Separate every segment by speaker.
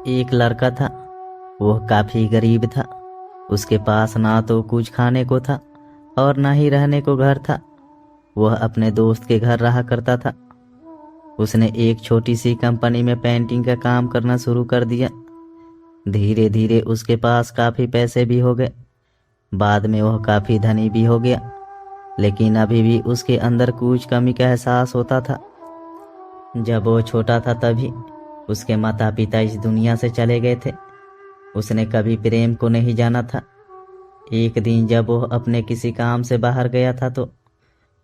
Speaker 1: एक लड़का था। वह काफी गरीब था। उसके पास ना तो कुछ खाने को था और ना ही रहने को घर था। वह अपने दोस्त के घर रहा करता था। उसने एक छोटी सी कंपनी में पेंटिंग का काम करना शुरू कर दिया। धीरे धीरे उसके पास काफी पैसे भी हो गए। बाद में वह काफी धनी भी हो गया, लेकिन अभी भी उसके अंदर कुछ कमी का एहसास होता था। जब वो छोटा था तभी उसके माता पिता इस दुनिया से चले गए थे। उसने कभी प्रेम को नहीं जाना था। एक दिन जब वह अपने किसी काम से बाहर गया था तो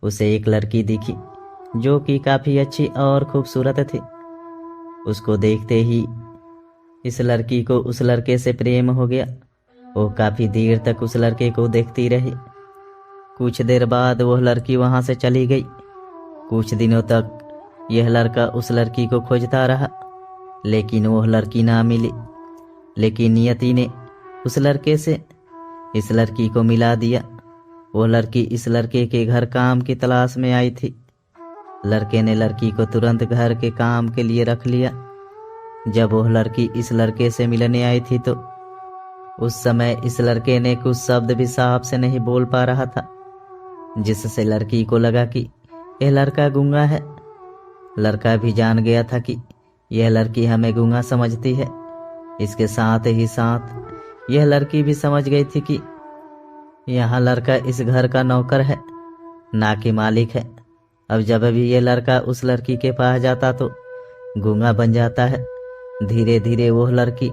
Speaker 1: उसे एक लड़की दिखी जो कि काफी अच्छी और खूबसूरत थी। उसको देखते ही इस लड़की को उस लड़के से प्रेम हो गया। वो काफी देर तक उस लड़के को देखती रही। कुछ देर बाद वह लड़की वहां से चली गई। कुछ दिनों तक यह लड़का उस लड़की को खोजता रहा, लेकिन वह लड़की ना मिली। लेकिन नियति ने उस लड़के से इस लड़की को मिला दिया। वह लड़की इस लड़के के घर काम की तलाश में आई थी। लड़के ने लड़की को तुरंत घर के काम के लिए रख लिया। जब वह लड़की इस लड़के से मिलने आई थी तो उस समय इस लड़के ने कुछ शब्द भी साफ से नहीं बोल पा रहा था, जिससे लड़की को लगा कि यह लड़का गूंगा है। लड़का भी जान गया था कि यह लड़की हमें गूंगा समझती है। इसके साथ ही साथ यह लड़की भी समझ गई थी कि यह लड़का इस घर का नौकर है, ना कि मालिक है। अब जब भी यह लड़का उस लड़की के पास जाता तो गूंगा बन जाता है। धीरे धीरे वह लड़की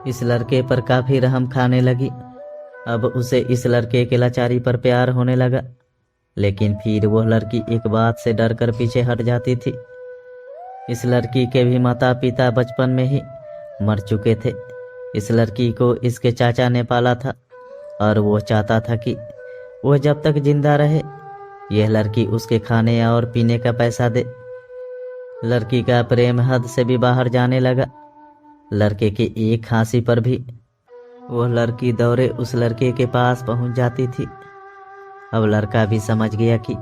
Speaker 1: इस लड़के पर काफी रहम खाने लगी। अब उसे इस लड़के के लाचारी पर प्यार होने लगा, लेकिन फिर वह लड़की एक बात से डरकर पीछे हट जाती थी। इस लड़की के भी माता पिता बचपन में ही मर चुके थे। इस लड़की को इसके चाचा ने पाला था और वो चाहता था कि वह जब तक जिंदा रहे यह लड़की उसके खाने और पीने का पैसा दे। लड़की का प्रेम हद से भी बाहर जाने लगा। लड़के की एक खांसी पर भी वह लड़की दौड़े उस लड़के के पास पहुंच जाती थी। अब लड़का भी समझ गया कि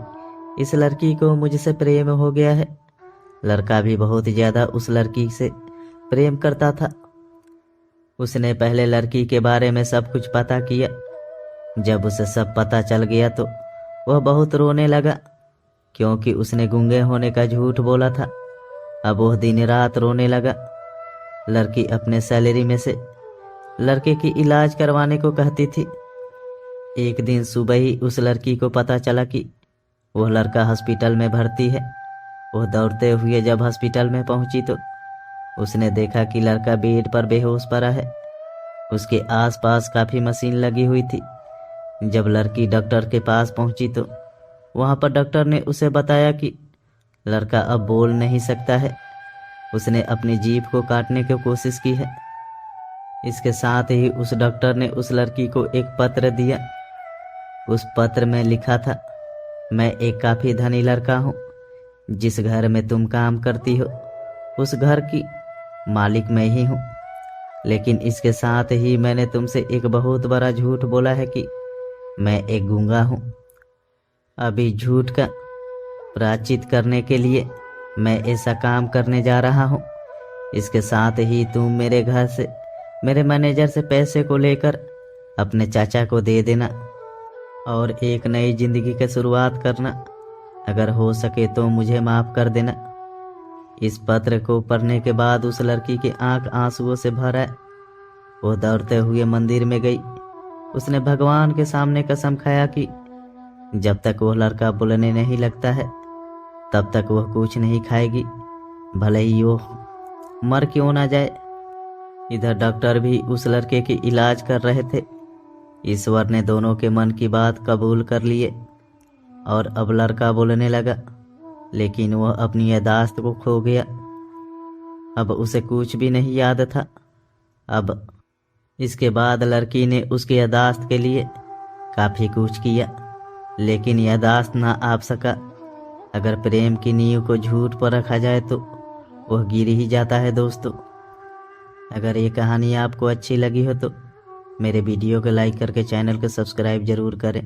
Speaker 1: इस लड़की को मुझसे प्रेम हो गया है। लड़का भी बहुत ज्यादा उस लड़की से प्रेम करता था। उसने पहले लड़की के बारे में सब कुछ पता किया। जब उसे सब पता चल गया तो वह बहुत रोने लगा, क्योंकि उसने गूंगे होने का झूठ बोला था। अब वह दिन रात रोने लगा। लड़की अपने सैलरी में से लड़के की इलाज करवाने को कहती थी। एक दिन सुबह ही उस लड़की को पता चला कि वह लड़का हॉस्पिटल में भर्ती है। वह दौड़ते हुए जब हॉस्पिटल में पहुंची तो उसने देखा कि लड़का बेड पर बेहोश पड़ा है। उसके आसपास काफी मशीन लगी हुई थी। जब लड़की डॉक्टर के पास पहुंची तो वहां पर डॉक्टर ने उसे बताया कि लड़का अब बोल नहीं सकता है। उसने अपनी जीभ को काटने की कोशिश की है। इसके साथ ही उस डॉक्टर ने उस लड़की को एक पत्र दिया। उस पत्र में लिखा था, मैं एक काफी धनी लड़का हूँ। जिस घर में तुम काम करती हो उस घर की मालिक मैं ही हूँ। लेकिन इसके साथ ही मैंने तुमसे एक बहुत बड़ा झूठ बोला है कि मैं एक गूंगा हूँ। अभी झूठ का प्रायश्चित करने के लिए मैं ऐसा काम करने जा रहा हूँ। इसके साथ ही तुम मेरे घर से मेरे मैनेजर से पैसे को लेकर अपने चाचा को दे देना और एक नई जिंदगी की शुरुआत करना। अगर हो सके तो मुझे माफ कर देना। इस पत्र को पढ़ने के बाद उस लड़की की आंख आंसुओं से भर आए। वो दौड़ते हुए मंदिर में गई। उसने भगवान के सामने कसम खाया कि जब तक वह लड़का बोलने नहीं लगता है तब तक वह कुछ नहीं खाएगी, भले ही वो मर क्यों ना जाए। इधर डॉक्टर भी उस लड़के की इलाज कर रहे थे। ईश्वर ने दोनों के मन की बात कबूल कर लिए और अब लड़का बोलने लगा, लेकिन वह अपनी याददाश्त को खो गया। अब उसे कुछ भी नहीं याद था। अब इसके बाद लड़की ने उसकी याददाश्त के लिए काफी कुछ किया, लेकिन याददाश्त ना आ सका। अगर प्रेम की नींव को झूठ पर रखा जाए तो वह गिर ही जाता है। दोस्तों, अगर ये कहानी आपको अच्छी लगी हो तो मेरे वीडियो को लाइक करके चैनल को सब्सक्राइब जरूर करें।